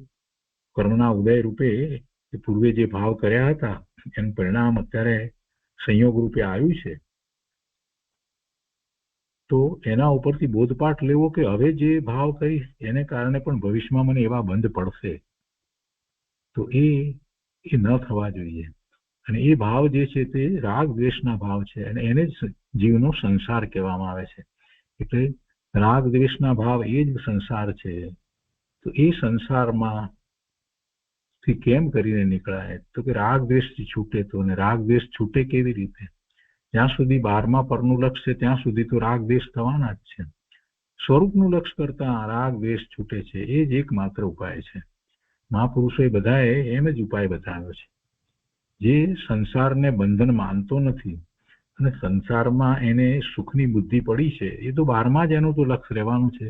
[SPEAKER 2] કર્મના ઉદય રૂપે પૂર્વે જે ભાવ કર્યા હતા એનું પરિણામ અત્યારે સંયોગ રૂપે આવ્યું છે. તો એના ઉપરથી બોધપાઠ લેવો કે હવે જે ભાવ કરીશ એને કારણે પણ ભવિષ્યમાં મને એવા બંધ પડશે, તો એ ન થવા જોઈએ. અને એ ભાવ જે છે તે રાગ દ્વેષના ભાવ છે અને એને જ જીવનો સંસાર કહેવામાં આવે છે. એટલે રાગ દ્વેષના ભાવ એ જ સંસાર છે. તો એ સંસારમાં થી કેમ કરીને નીકળાય? તો કે રાગ દ્વેષથી છૂટે. તો અને રાગ દ્વેષ છૂટે કેવી રીતે? જ્યાં સુધી 12મા પરનું લક્ષ છે ત્યાં સુધી તો રાગ દ્વેષ થવાના જ છે. સ્વરૂપનું લક્ષ કરતા રાગ દ્વેષ છૂટે છે, એ જ એકમાત્ર ઉપાય છે. મહાપુરુષોએ બધાએ એમ જ ઉપાય બતાવ્યો છે. જે સંસારને બંધન માનતો નથી અને સંસારમાં એને સુખની બુદ્ધિ પડી છે, એ તો 12માં જ એનું તો લક્ષ રહેવાનું છે.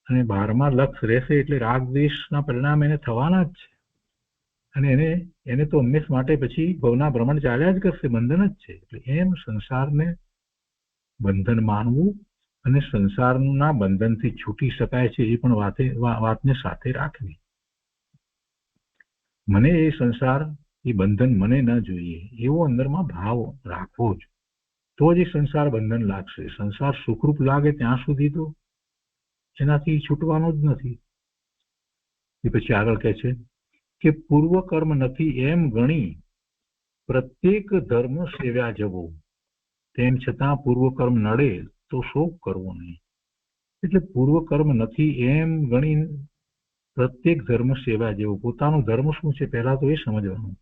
[SPEAKER 2] અને 12માં લક્ષ રહેશે એટલે રાગ દ્વેષના પરિણામ એને થવાના જ છે. અને એને તો હંમેશ માટે પછી ભવના ભ્રમણ ચાલ્યા જ કરશે, બંધન જ છે. એટલે એમ સંસારને બંધન માનવું અને સંસારના બંધનથી છૂટી શકાય છે એ પણ વાતને સાથે રાખવી. મને એ સંસાર, એ બંધન મને ન જોઈએ એવો અંદરમાં ભાવ રાખવો જ, તો જ એ સંસાર બંધન લાગશે. સંસાર સુખરૂપ લાગે ત્યાં સુધી તો એનાથી છૂટવાનો જ નથી. એ પછી આગળ કહે છે કે પૂર્વ કર્મ નથી એમ ગણી પ્રત્યેક ધર્મ સેવ્યા જવો. તેમ છતાં પૂર્વકર્મ નડે તો શોક કરવો નહીં. એટલે પૂર્વકર્મ નથી એમ ગણી પ્રત્યેક ધર્મ સેવા જેવો. પોતાનો ધર્મ શું છે પહેલા તો એ સમજવાનું.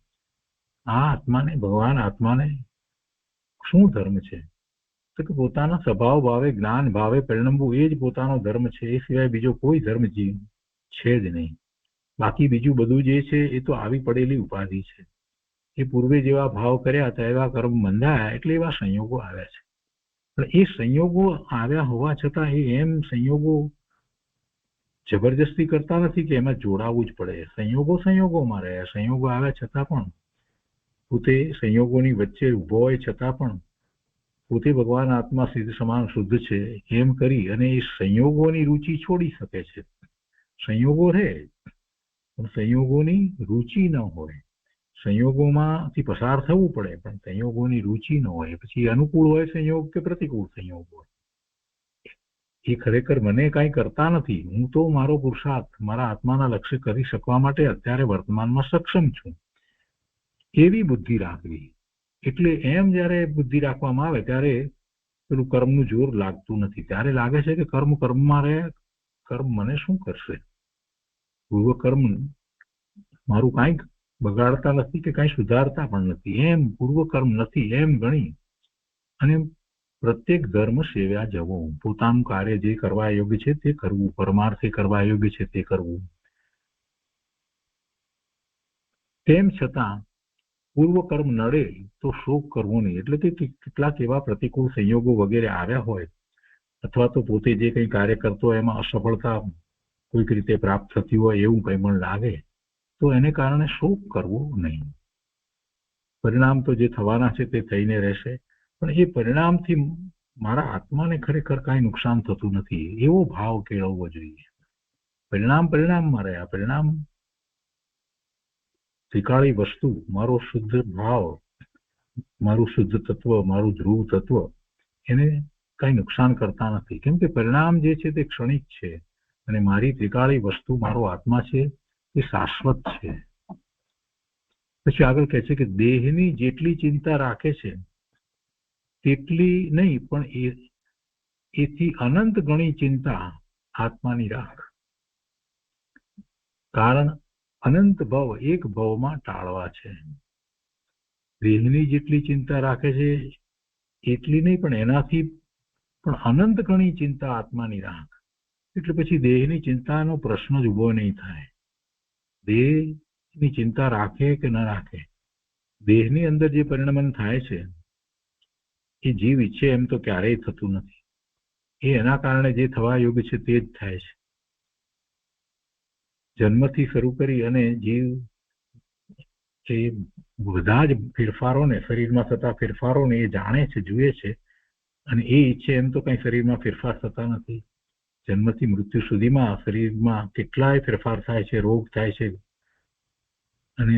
[SPEAKER 2] આ આત્માને, ભગવાન આત્માને શું ધર્મ છે? તો કે પોતાના સ્વભાવ ભાવે, જ્ઞાન ભાવે પરિણમવું એ જ પોતાનો ધર્મ છે. એ સિવાય બીજો કોઈ ધર્મ છે જ નહીં. બાકી બીજું બધું જે છે એ તો આવી પડેલી ઉપાધિ છે. એ પૂર્વે જેવા ભાવ કર્યા હતા એવા કર્મ બંધાયા એટલે એવા સંયોગો આવ્યા છે. પણ એ સંયોગો આવ્યા હોવા છતાં એમ સંયોગો જબરજસ્તી કરતા નથી કે એમાં જોડાવવું જ પડે. સંયોગોમાં રહ્યા. સંયોગો આવ્યા છતાં પણ પોતે સંયોગોની વચ્ચે ઉભો હોય છતાં પણ પોતે ભગવાન આત્મા સિદ્ધ સમાન શુદ્ધ છે એમ કરી અને એ સંયોગોની રુચિ છોડી શકે છે. સંયોગો રહે પણ સંયોગોની રુચિ ન હોય. સંયોગોમાંથી પસાર થવું પડે પણ સંયોગોની રુચિ ન હોય. પછી અનુકૂળ હોય સંયોગ કે પ્રતિકૂળ સંયોગ હોય, એ ખરેખર મને કાંઈ કરતા નથી. હું તો મારો પુરુષાર્થ મારા આત્માના લક્ષ્ય કરી શકવા માટે અત્યારે વર્તમાનમાં સક્ષમ છું, એવી બુદ્ધિ રાખવી. એટલે એમ જયારે બુદ્ધિ રાખવામાં આવે ત્યારે પેલું કર્મનું જોર લાગતું નથી. ત્યારે લાગે છે કે કર્મ કર્મમાં રહે, કર્મ મને શું કરશે? પૂર્વ કર્મ મારું કાંઈક બગાડતા નથી કે કાંઈ સુધારતા પણ નથી. એમ પૂર્વ કર્મ નથી એમ ગણી અને પ્રત્યેક ધર્મ સેવ્યા જવું. પોતાનું કાર્ય જે કરવા યોગ્ય છે તે કરવું, પરમાર્થે કરવા યોગ્ય છે તે કરવું. તેમ છતાં પૂર્વ કર્મ નડે તો શોક કરવો નહીં. એટલે કે કેટલાક એવા પ્રતિકૂળ સંયોગો વગેરે આવ્યા હોય અથવા તો પોતે જે કંઈ કાર્ય કરતો હોય એમાં અસફળતા કોઈક રીતે પ્રાપ્ત થતી હોય એવું કંઈ પણ લાગે તો એને કારણે શોક કરવો નહીં. પરિણામ તો જે થવાના છે તે થઈને રહેશે, પણ એ પરિણામથી મારા આત્માને ખરેખર કાંઈ નુકસાન થતું નથી એવો ભાવ કેળવવો જોઈએ. પરિણામમાં રહ્યા. પરિણામ ત્રિકાળી વસ્તુ, મારો શુદ્ધ ભાવ, મારું શુદ્ધ તત્વ, મારું ધ્રુવ તત્વ એને કાંઈ નુકસાન કરતા નથી. કેમ કે પરિણામ જે છે તે ક્ષણિક છે અને મારી ત્રિકાળી વસ્તુ, મારો આત્મા છે એ શાશ્વત છે. પછી આગળ કહે છે કે દેહની જેટલી ચિંતા રાખે છે તેટલી નહીં પણ એથી અનંત ગણી ચિંતા આત્માની રાખ. કારણ અનંત ભવ એક ભવમાં ટાળવા છે. દેહની જેટલી ચિંતા રાખે છે એટલી નહીં પણ એનાથી પણ અનંત ગણી ચિંતા આત્માની રાખ. એટલે પછી દેહની ચિંતાનો પ્રશ્ન જ ઉભો નહીં થાય. દેહની ચિંતા રાખે કે ન રાખે, દેહની અંદર જે પરિણમન થાય છે એ જીવ ઈચ્છે એમ તો ક્યારેય થતું નથી. એ એના કારણે જે થવા યોગ્ય છે તે જ થાય છે. જન્મથી શરૂ કરી અને જીવ એ બધા જ ફેરફારોને, શરીરમાં થતા ફેરફારોને એ જાણે છે, જુએ છે અને એ ઈચ્છે એમ તો કઈ શરીરમાં ફેરફાર થતા નથી. જન્મથી મૃત્યુ સુધીમાં શરીરમાં કેટલાય ફેરફાર થાય છે, રોગ થાય છે અને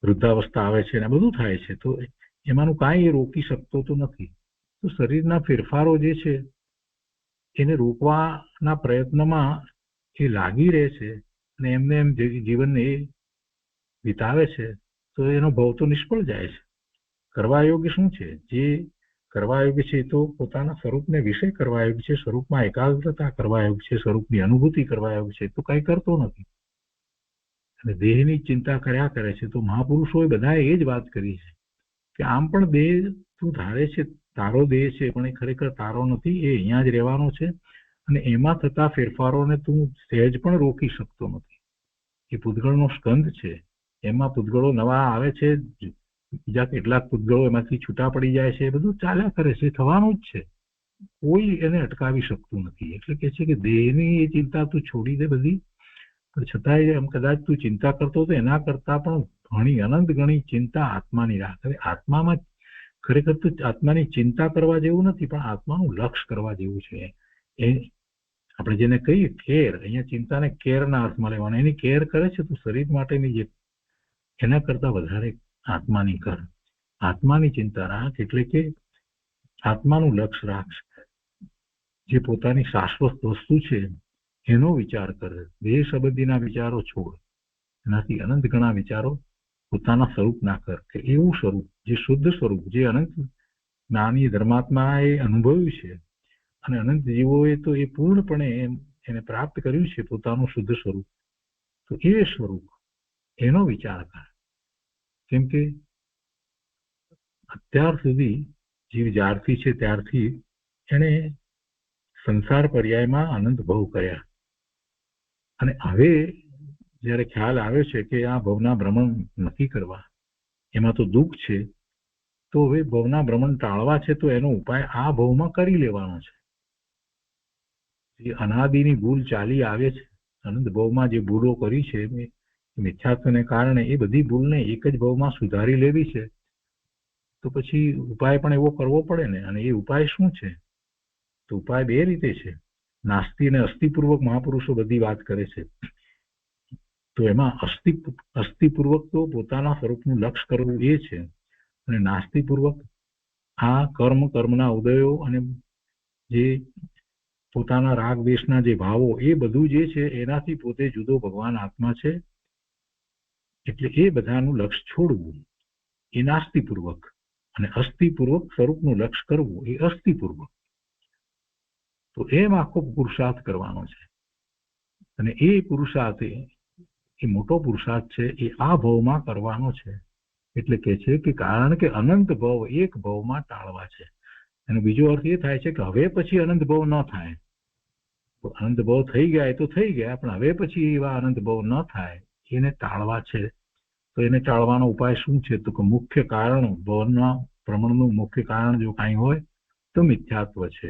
[SPEAKER 2] વૃદ્ધાવસ્થા આવે છે અને બધું થાય છે. તો એમાંનું કાંઈ એ રોકી શકતો તો નથી. તો શરીરના ફેરફારો જે છે એને રોકવાના પ્રયત્નમાં એ લાગી રહે છે અને એમને એમ જીવન એ વિતાવે છે તો એનો ભવ તો નિષ્ફળ જાય છે. કરવા યોગ્ય શું છે? જે કરવા યોગ્ય છે એ તો પોતાના સ્વરૂપને વિષય કરવા યોગ્ય છે, સ્વરૂપમાં એકાગ્રતા કરવા યોગ્ય છે, સ્વરૂપની અનુભૂતિ કરવા યોગ્ય છે, તો કઈ કરતો નથી અને દેહની ચિંતા કર્યા કરે છે. તો મહાપુરુષોએ બધાએ એ જ વાત કરી છે કે આમ પણ દેહ તું ધારે છે તારો દેહ છે, પણ એ ખરેખર તારો નથી. એ અહીંયા જ રહેવાનો છે અને એમાં થતા ફેરફારોને તું સહેજ પણ રોકી શકતો નથી. એ પૂતગળનો સ્કંદ છે, એમાં પૂતગળો નવા આવે છે, બીજા કેટલાક પૂતગળો એમાંથી છૂટા પડી જાય છે, એ બધું ચાલ્યા કરે છે, થવાનું જ છે. કોઈ એને અટકાવી શકતું નથી. એટલે કે છે કે દેહની એ ચિંતા તું છોડી દે બધી, પણ છતાંય એમ કદાચ તું ચિંતા કરતો તો એના કરતા પણ ઘણી અનંત ગણી ચિંતા આત્માની રાખ. આત્મામાં ખરેખર તો આત્માની ચિંતા કરવા જેવું નથી, પણ આત્માનું લક્ષ કરવા જેવું છે. એ આપણે જેને કહીએ કેર, અહીંયા ચિંતાને કેરના અર્થમાં લેવાના. એની કેર કરે છે તો શરીર માટેની જે એના કરતા વધારે આત્માની કર. આત્માની ચિંતા રાખ એટલે કે આત્માનું લક્ષ્ય રાખ. જે પોતાની શાશ્વત વસ્તુ છે એનો વિચાર કર. દેહ સંબંધીના વિચારો છોડ. એનાથી અનંત ઘણા વિચારો પોતાના સ્વરૂપ ના કર કે એવું સ્વરૂપ જે શુદ્ધ સ્વરૂપ, જે અનંત જ્ઞાની ધર્માત્મા એ અનુભવ્યું છે અને અનંત જીવોએ તો એ પૂર્ણપણે એને પ્રાપ્ત કર્યું છે પોતાનું શુદ્ધ સ્વરૂપ. તો એ સ્વરૂપ એનો વિચાર કર. કેમ કે અત્યાર સુધી જીવ જ્યારથી છે ત્યારથી એને સંસાર પર્યાયમાં અનંત ભવ કર્યા અને હવે જયારે ખ્યાલ આવ્યો છે કે આ ભવના ભ્રમણ નથી કરવા, એમાં તો દુઃખ છે, તો હવે ભવના ભ્રમણ ટાળવા છે તો એનો ઉપાય આ ભવમાં કરી લેવાનો છે. જે અનાદિની ભૂલ ચાલી આવે છે, અનંત ભવમાં જે ભૂલો કરી છે મિથ્યાત્વને કારણે, એ બધી ભૂલને એક જ ભવમાં સુધારી લેવી છે. તો પછી ઉપાય પણ એવો કરવો પડે ને. અને એ ઉપાય શું છે? તો ઉપાય બે રીતે છે. નાસ્તિ અને અસ્થિપૂર્વક મહાપુરુષો બધી વાત કરે છે. તો એમાં અસ્થિપૂર્વક તો પોતાના સ્વરૂપનું લક્ષ કરવું એ છે, અને નાસ્તિપૂર્વક આ કર્મના ઉદયો અને જે પોતાના રાગ દ્વેષના જે ભાવો એ બધું જે છે એનાથી પોતે જુદો ભગવાન આત્મા છે એટલે એ બધાનું લક્ષ છોડવું એ નાસ્તિપૂર્વક, અને અસ્થિપૂર્વક સ્વરૂપનું લક્ષ કરવું એ અસ્થિપૂર્વક. તો એમ આખો પુરુષાર્થ કરવાનો છે. અને એ પુરુષાર્થ એ મોટો પુરુષાર્થ છે, એ આ ભવમાં કરવાનો છે. એટલે કે છે કે કારણ કે અનંત ભવ એક ભવમાં ટાળવા છે. અને બીજો અર્થ એ થાય છે કે હવે પછી અનંત ભવ ન થાય. અનંત ભવ થઈ ગયા એ તો થઈ ગયા, પણ હવે પછી એવા અનંત ભવ ન થાય એને ટાળવા છે. તો એને ટાળવાનો ઉપાય શું છે? તો કે મુખ્ય કારણ, ભવના ભ્રમણનું મુખ્ય કારણ જો કાંઈ હોય તો મિથ્યાત્વ છે.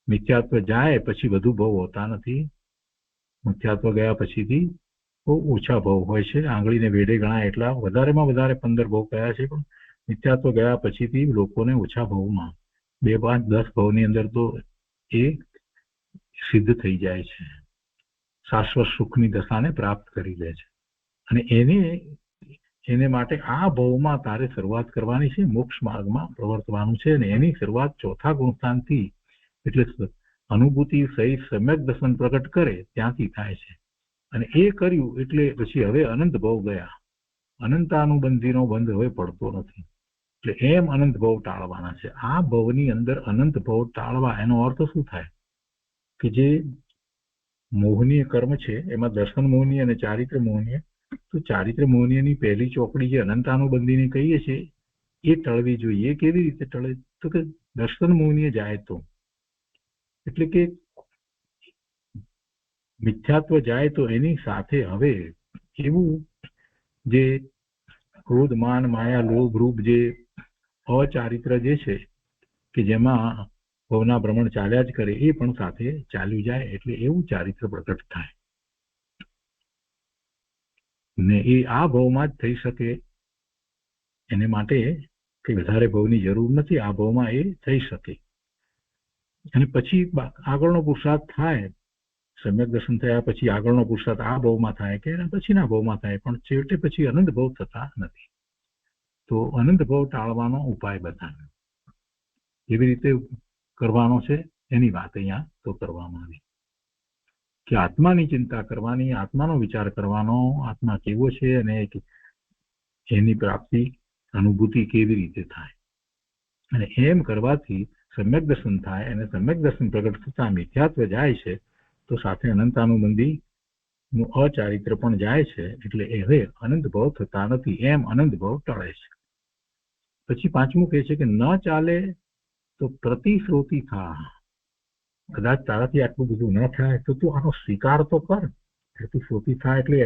[SPEAKER 2] મિથ્યાત્વ જાય પછી બધું ભવ હોતા નથી. મિથ્યાત્વ ગયા પછીથી બહુ ઓછા ભવ હોય છે. આંગળીને વેઢે ગણાય એટલા, વધારેમાં વધારે 15 ભવ કયા છે, પણ મિથ્યાત્વ ગયા પછીથી લોકોને ઓછા ભવમાં 2, 5, 10 ભવની અંદર તો એ સિદ્ધ થઈ જાય છે, શાશ્વત સુખની દશાને પ્રાપ્ત કરી લે છે. અને એને માટે આ ભવમાં તારે શરૂઆત કરવાની છે, મોક્ષ માર્ગમાં પ્રવર્તવાનું છે. અને એની શરૂઆત ચોથા ગુણસ્થાનથી, એટલે અનુભૂતિ સહિત સમ્યક દર્શન પ્રગટ કરે ત્યાંથી થાય છે. અને એ કર્યું એટલે પછી હવે અનંત ભવ ગયા, અનંતાનુબંધીનો બંધ હવે પડતો નથી. એટલે એમ અનંત ભવ ટાળવાના છે. આ ભવની અંદર અનંત ભવ ટાળવા, એનો અર્થ શું થાય કે જે મોહનીય કર્મ છે એમાં દર્શન મોહનીય અને ચારિત્ર મોહનીય. તો ચારિત્ર મોહનીયની પહેલી ચોકડી જે અનંતાનુબંધીની કહીએ છીએ એ ટળવી જોઈએ. કેવી રીતે ટળે? તો કે દર્શન મોહનીય જાય તો, એટલે કે મિથ્યાત્વ જાય તો એની સાથે હવે એવું જે ક્રોધ માન માયા લોભ રૂપ જે અચારિત્ર જે છે કે જેમાં ભવના ભ્રમણ ચાલ્યા જ કરે, એ પણ સાથે ચાલ્યું જાય. એટલે એવું ચારિત્ર પ્રગટ થાય ને એ આ ભવમાં જ થઈ શકે. એને માટે કઈ વધારે ભવની જરૂર નથી, આ ભવમાં એ થઈ શકે. અને પછી આગળનો પુરુષાર્થ થાય, સમ્યક દર્શન થયા પછી આગળનો પુરુષાર્થ આ ભવમાં થાય કે એના પછીના ભવમાં થાય, પણ છેવટે પછી અનંત ભવ થતા નથી. તો અનંત ભવ ટાળવાનો ઉપાય બતાવ્યો. એવી રીતે કરવાનો છે એની વાત અહીંયા તો કરવામાં આવી કે આત્માની ચિંતા કરવાની, આત્માનો વિચાર કરવાનો, આત્મા કેવો છે અને એની પ્રાપ્તિ અનુભૂતિ કેવી રીતે થાય. અને એમ કરવાથી સમ્યક દર્શન થાય, અને સમ્યક દર્શન પ્રગટ થતા મિથ્યાત્વ જાય છે, તો સાથે અનંતાનુબંધી નું અચારિત્ર પણ જાય છે. એટલે હવે અનંત ભવ થતા નથી, એમ અનંત ભવ ટળે છે. પછી પાંચમું કહે છે કે ન ચાલે તો પ્રતિશ્રોતી થા. કદાચ તારાથી આટલું બધું ન થાય તો તું આનો સ્વીકાર તો કર. પ્રતિશ્રોતી થાય એટલે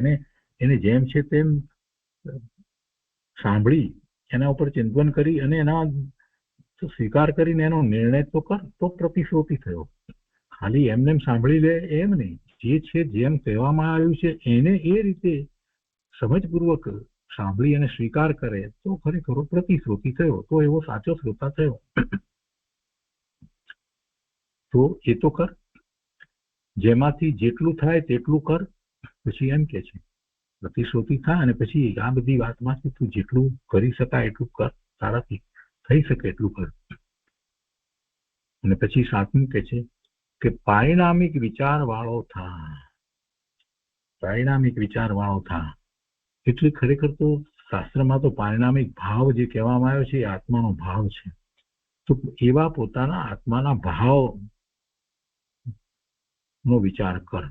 [SPEAKER 2] એને જેમ છે તેમ સાંભળી, એના ઉપર ચિંતન કરી અને એના સ્વીકાર કરીને એનો નિર્ણય તો કર, તો પ્રતિશ્રોતી થયો. ખાલી એમને સાંભળી લે એમ નહીં, જે છે જેમ કહેવામાં આવ્યું છે એને એ રીતે સમજપૂર્વક સાંભળી અને સ્વીકાર કરે તો ખરેખર પ્રતિશ્રોતી થયો, તો એવો સાચો શ્રોતા થયો. તો એ તો કર, જેમાંથી જેટલું થાય તેટલું કર. પછી એમ કે છે પ્રતિશ્રોતી થાય અને પછી આ બધી વાતમાંથી તું જેટલું કરી શકાય એટલું કર, તારાથી થઈ શકે એટલું કર. અને પછી સાતમું કે છે કે પારિણામિક વિચાર વાળો થા. પારિણામિક વિચાર વાળો થા એટલે ખરેખર તો શાસ્ત્રમાં તો પારિણામિક ભાવ જે કહેવામાં આવ્યો છે એ આત્માનો ભાવ છે. તો એવા પોતાના આત્માના ભાવનો વિચાર કર.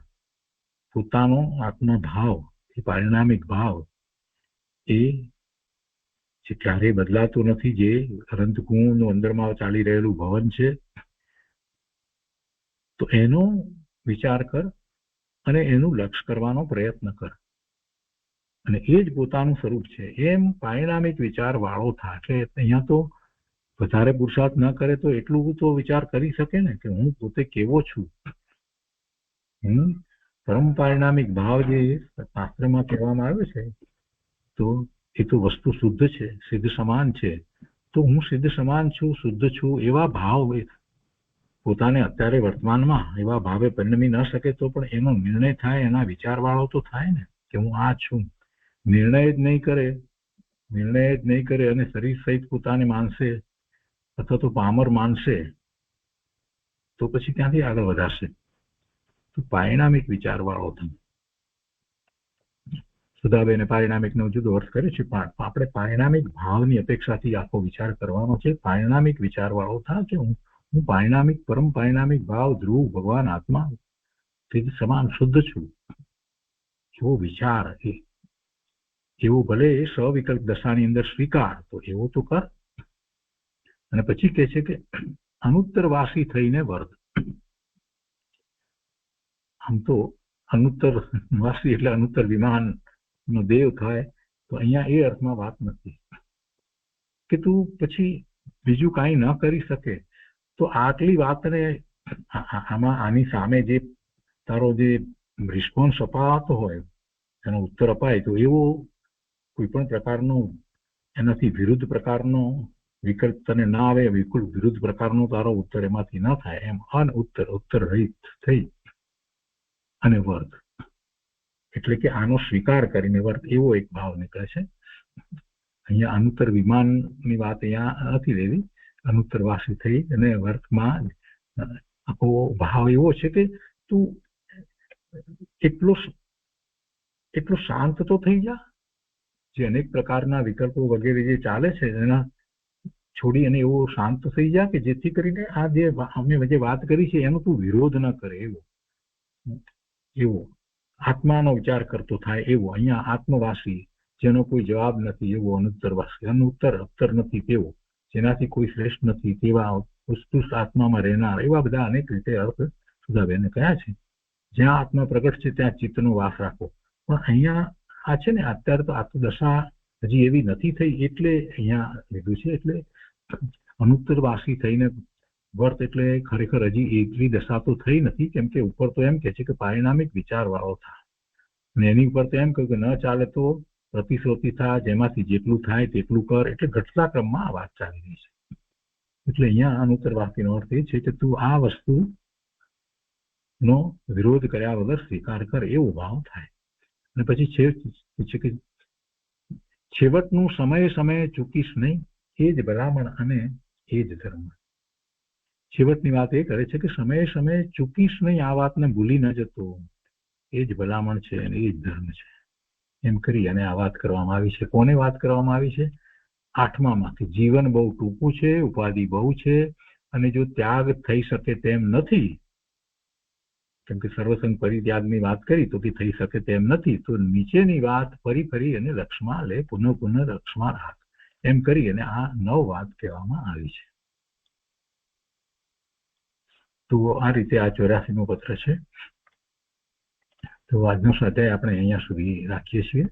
[SPEAKER 2] પોતાનો આત્મા ભાવ, એ પારિણામિક ભાવ, એ જે ક્યારેય બદલાતો નથી, જે અનંત ગુણનું અંદરમાં ચાલી રહેલું ભવન છે, તો એનો વિચાર કર અને એનું લક્ષ્ય કરવાનો પ્રયત્ન કર. અને એ જ પોતાનું સ્વરૂપ છે એમ પારિણામિક વિચાર વાળો થાય. એટલે અહીંયા તો વધારે પુરુષાર્થ ન કરે તો એટલું તો વિચાર કરી શકે ને કે હું પોતે કેવો છું. પરમ પારિણામિક ભાવ જે શાસ્ત્રમાં કહેવામાં આવ્યો છે, તો એ તો વસ્તુ શુદ્ધ છે, સિદ્ધ સમાન છે. તો હું સિદ્ધ સમાન છું, શુદ્ધ છું, એવા ભાવ પોતાને અત્યારે વર્તમાનમાં એવા ભાવે પરિણમી ન શકે તો પણ એનો નિર્ણય થાય, એના વિચાર વાળો તો થાય ને કે હું આ છું. નિર્ણય જ નહીં કરે અને શરીર સહિત પોતાને માનશે અથવા તો પામર માનશે તો પછી ક્યાંથી આગળ વધારશે? તો પારિણામિક વિચાર વાળો થાય. સુધાબેને પારિણામિકનો જુદો અર્થ કર્યો છે, પણ આપણે પારિણામિક ભાવની અપેક્ષાથી આખો વિચાર કરવાનો છે. પારિણામિક વિચાર વાળો થાય કે હું પારિણામિક, પરમ પારિણામિક ભાવ, ધ્રુવ, ભગવાન, આત્મા, સિદ્ધ સમાન, શુદ્ધ છું. એવો વિચાર, એવો ભલે સવિકલ્પ દશાની અંદર સ્વીકાર, તો એવો તો કર. અને પછી કહે છે કે અનુત્તરવાસી થઈને વર્ત. આમ તો અનુત્તરવાસી એટલે અનુત્તર વિમાન નો દેવ થાય, તો અહીંયા એ અર્થમાં વાત નથી કે તું પછી બીજું કાંઈ ન કરી શકે. તો આટલી વાતને આની સામે જે તારો જે રિસ્પોન્સ અપાતો હોય, એનો ઉત્તર અપાય, તો એવો કોઈ પણ પ્રકારનો એનાથી વિરુદ્ધ પ્રકારનો વિકલ્પ તને ના આવે, વિરુદ્ધ પ્રકારનો તારો ઉત્તર એમાંથી ન થાય, એમ ઉત્તર રહિત થઈ અને વર્ત. એટલે કે આનો સ્વીકાર કરીને વર્ત, એવો એક ભાવ નીકળે છે. અહીંયા અનુત્તર વિમાનની વાત અહીંયા નથી લેવી. અનુત્તરવાસી થઈ અને વર્તમાં આખો ભાવ એવો છે કે તું એટલો શાંત તો થઈ જા, જે અનેક પ્રકારના વિકલ્પો વગેરે જે ચાલે છે એના છોડી અને એવો શાંત થઈ જા કે જેથી કરીને આ જે અમે જે વાત કરી છે એનો તું વિરોધ ન કરે. એવો આત્માનો વિચાર કરતો થાય, એવો અહીંયા આત્મવાસી, જેનો કોઈ જવાબ નથી, એવો અનુત્તરવાસી. અનુત્તર નથી તેવો, જેનાથી કોઈ શ્રેષ્ઠ નથી તેવા ઉત્કૃષ્ટ આત્મામાં રહેનાર, એવા બધા અનેક રીતે અર્થ સુધાબેને કયા છે. જ્યાં આત્મા પ્રગટ છે ત્યાં ચિત્તનો વાસ રાખો. પણ અહીંયા આ છે ને, અત્યારે તો આત્મદશા હજી એવી નથી થઈ એટલે અહીંયા લીધું છે. એટલે અનુત્તરવાસી થઈને વર્ત એટલે ખરેખર હજી એટલી દશા તો થઈ નથી, કેમ કે ઉપર તો એમ કે છે કે પારિણામિક વિચાર વાળો થાય, અને એની ઉપર તો એમ કહ્યું કે ન ચાલે તો પ્રતિશ્રુતિ થાય, જેમાંથી જેટલું થાય તેટલું કર. એટલે ઘટતા ક્રમમાં આ વાત ચાલી રહી છે. એટલે અહીંયા અનુત્તરવાસીનો અર્થ એ છે કે તું આ વસ્તુ નો વિરોધ કર્યા વગર સ્વીકાર કર, એવો ભાવ થાય. અને પછી છે કે છેવટનું સમયે ચૂકીશ નહીં, એ જ ભલામણ અને એ જ ધર્મ. છેવટની વાત એ કરે છે કે સમયે ચૂકીશ નહીં, આ વાતને ભૂલી ન જતો, એ જ ભલામણ છે અને એ જ ધર્મ છે. એમ કરી અને આ વાત કરવામાં આવી છે. કોને વાત કરવામાં આવી છે? આઠમામાંથી. જીવન બહુ ટૂંકું છે, ઉપાધિ બહુ છે, અને જો ત્યાગ થઈ શકે તેમ નથી, કેમ કે સર્વસંગ પરિત્યાગની વાત કરી તો તે થઈ શકે તેમ નથી, તો નીચેની વાત ફરી અને લક્ષમાં લે, પુનઃ લક્ષમાં રાખ. એમ કરી અને આ 9 વાત કહેવામાં આવી છે. તો આ રીતે આ 84મો પત્ર છે. તો આજનો સ્વાધ્યાય આપણે અહીંયા સુધી રાખીએ છીએ.